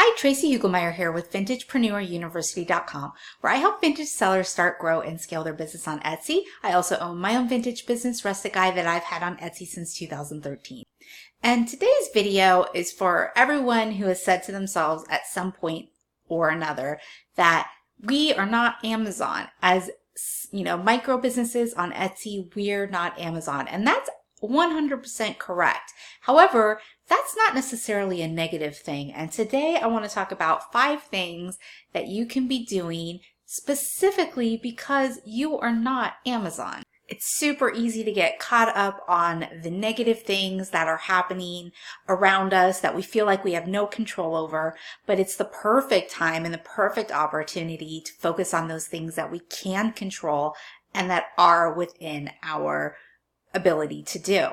Hi, Tracy Hugelmeyer here with VintagepreneurUniversity.com, where I help vintage sellers start, grow, and scale their business on Etsy. I also own my own vintage business, Rustic Guy, that I've had on Etsy since 2013. And today's video is for everyone who has said to themselves at some point or another that we are not Amazon. As you know, micro businesses on Etsy, we're not Amazon. And that's 100% correct. However, that's not necessarily a negative thing. And today I want to talk about 5 things that you can be doing specifically because you are not Amazon. It's super easy to get caught up on the negative things that are happening around us that we feel like we have no control over, but it's the perfect time and the perfect opportunity to focus on those things that we can control and that are within our ability to do.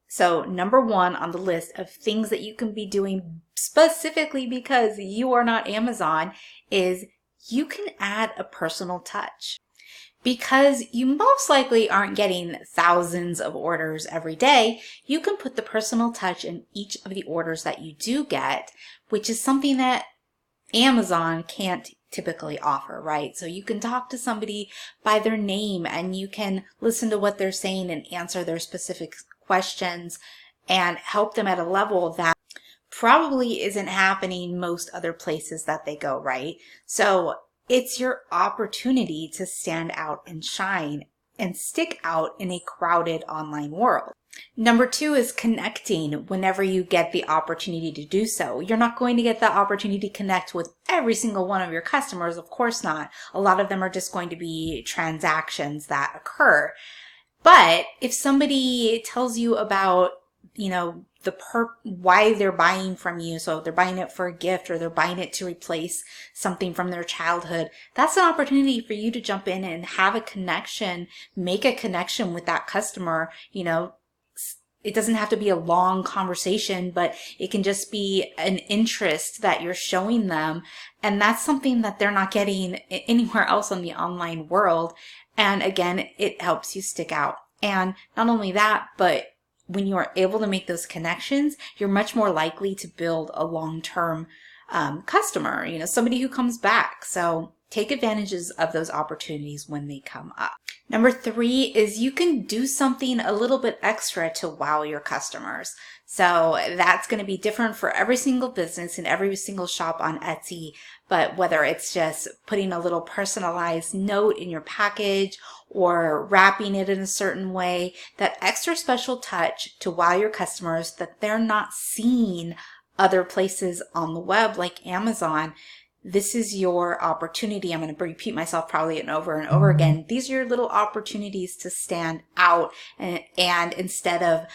So number 1 on the list of things that you can be doing specifically because you are not Amazon is you can add a personal touch. Because you most likely aren't getting thousands of orders every day, you can put the personal touch in each of the orders that you do get, which is something that Amazon can't typically offer, right? So you can talk to somebody by their name and you can listen to what they're saying and answer their specific questions and help them at a level that probably isn't happening most other places that they go, right? So it's your opportunity to stand out and shine and stick out in a crowded online world. Number 2 is connecting whenever you get the opportunity to do so. You're not going to get the opportunity to connect with every single one of your customers, of course not. A lot of them are just going to be transactions that occur. But if somebody tells you about, why they're buying from you, so if they're buying it for a gift or they're buying it to replace something from their childhood, that's an opportunity for you to jump in and have a connection, make a connection with that customer. It doesn't have to be a long conversation, but it can just be an interest that you're showing them. And that's something that they're not getting anywhere else in the online world. And again, it helps you stick out. And not only that, but when you are able to make those connections, you're much more likely to build a long-term customer, somebody who comes back. So take advantages of those opportunities when they come up. Number 3 is you can do something a little bit extra to wow your customers. So that's going to be different for every single business and every single shop on Etsy. But whether it's just putting a little personalized note in your package or wrapping it in a certain way, that extra special touch to wow your customers that they're not seeing other places on the web like Amazon. This is your opportunity. I'm going to repeat myself probably over and over again. These are your little opportunities to stand out, and instead of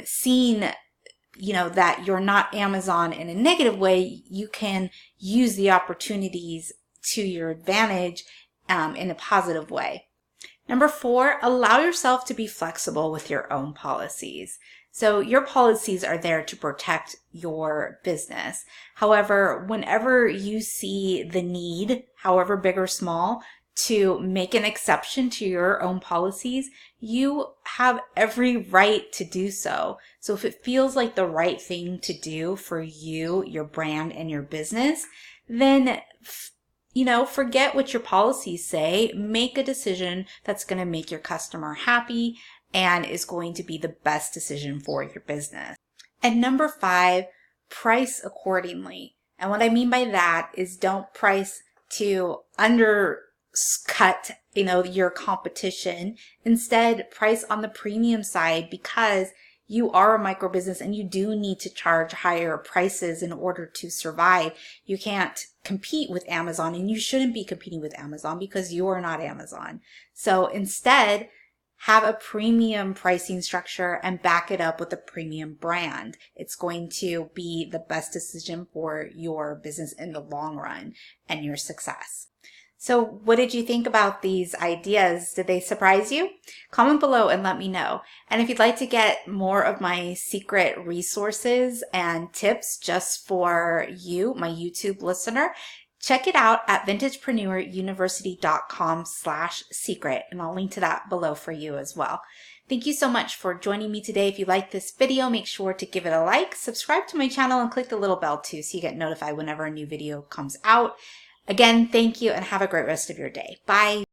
seeing that you're not Amazon in a negative way, you can use the opportunities to your advantage in a positive way. Number 4, allow yourself to be flexible with your own policies. So your policies are there to protect your business. However, whenever you see the need, however big or small, to make an exception to your own policies, you have every right to do so. So if it feels like the right thing to do for you, your brand, and your business, then forget what your policies say. Make a decision that's going to make your customer happy and is going to be the best decision for your business. And number 5, price accordingly. And what I mean by that is don't price to undercut, your competition. Instead, price on the premium side because you are a micro business and you do need to charge higher prices in order to survive. You can't compete with Amazon, and you shouldn't be competing with Amazon because you are not Amazon. So instead, have a premium pricing structure and back it up with a premium brand. It's going to be the best decision for your business in the long run and your success. So what did you think about these ideas? Did they surprise you? Comment below and let me know. And if you'd like to get more of my secret resources and tips just for you, my YouTube listener, check it out at VintagepreneurUniversity.com/secret, and I'll link to that below for you as well. Thank you so much for joining me today. If you like this video, make sure to give it a like, subscribe to my channel, and click the little bell too so you get notified whenever a new video comes out. Again, thank you and have a great rest of your day. Bye.